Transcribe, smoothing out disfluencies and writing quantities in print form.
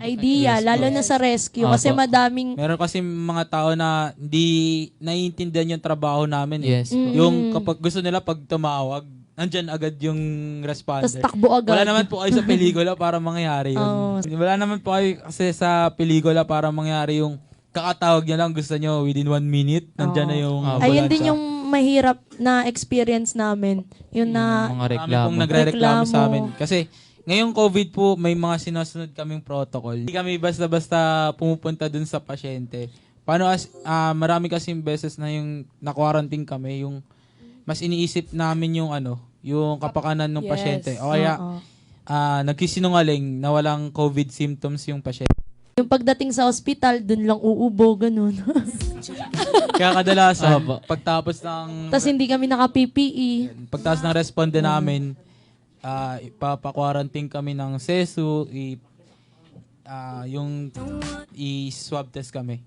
idea, lalo na sa rescue. Kasi Opo. madaming... Meron kasi mga tao na hindi naiintindihan yung trabaho namin. Yes po. Yung kapag gusto nila pag tumawag, nandyan agad yung responder. Tas takbo agad. Wala naman po kayo sa pelikula para mangyari yun. Oo. Wala naman po kayo kasi sa pelikula para mangyari yung kakatawag niya lang, gusto nyo within 1 minute, nandyan na yung Ayun ambulansya. din yung mahirap na experience namin. Yun na... Mga Marami reklamo. pong nagre-reklamo Reklamo. sa amin. Kasi ngayong COVID po, may mga sinusunod kaming protocol. Hindi kami basta-basta pumupunta dun sa pasyente. Paano marami kasing beses na yung na-quarantine kami, yung mas iniisip namin yung yung kapakanan ng Yes. pasyente. O kaya Oo. nagsisinungaling na walang COVID symptoms yung pasyente. Yung pagdating sa ospital, dun lang uubo, ganun. Kaya kadalasan, Opo. pagtapos ng Tapos hindi kami naka-PPE. ng responde namin, ipapa-quarantine kami ng SESU, yung i-swab test kami.